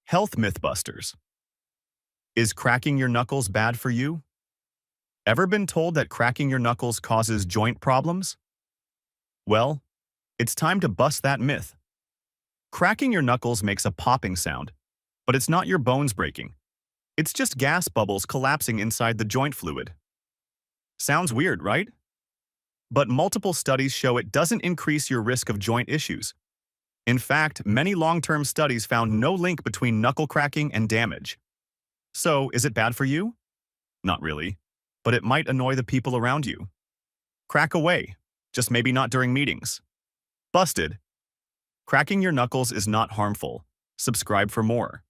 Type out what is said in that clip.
Health Mythbusters. Is cracking your knuckles bad for you? Ever been told that cracking your knuckles causes joint problems? Well, it's time to bust that myth. Cracking your knuckles makes a popping sound, but it's not your bones breaking. It's just gas bubbles collapsing inside the joint fluid. Sounds weird, right? But multiple studies show it doesn't increase your risk of joint issues. In fact, many long-term studies found no link between knuckle cracking and damage. So, is it bad for you? Not really, but it might annoy the people around you. Crack away, just maybe not during meetings. Busted. Cracking your knuckles is not harmful. Subscribe for more.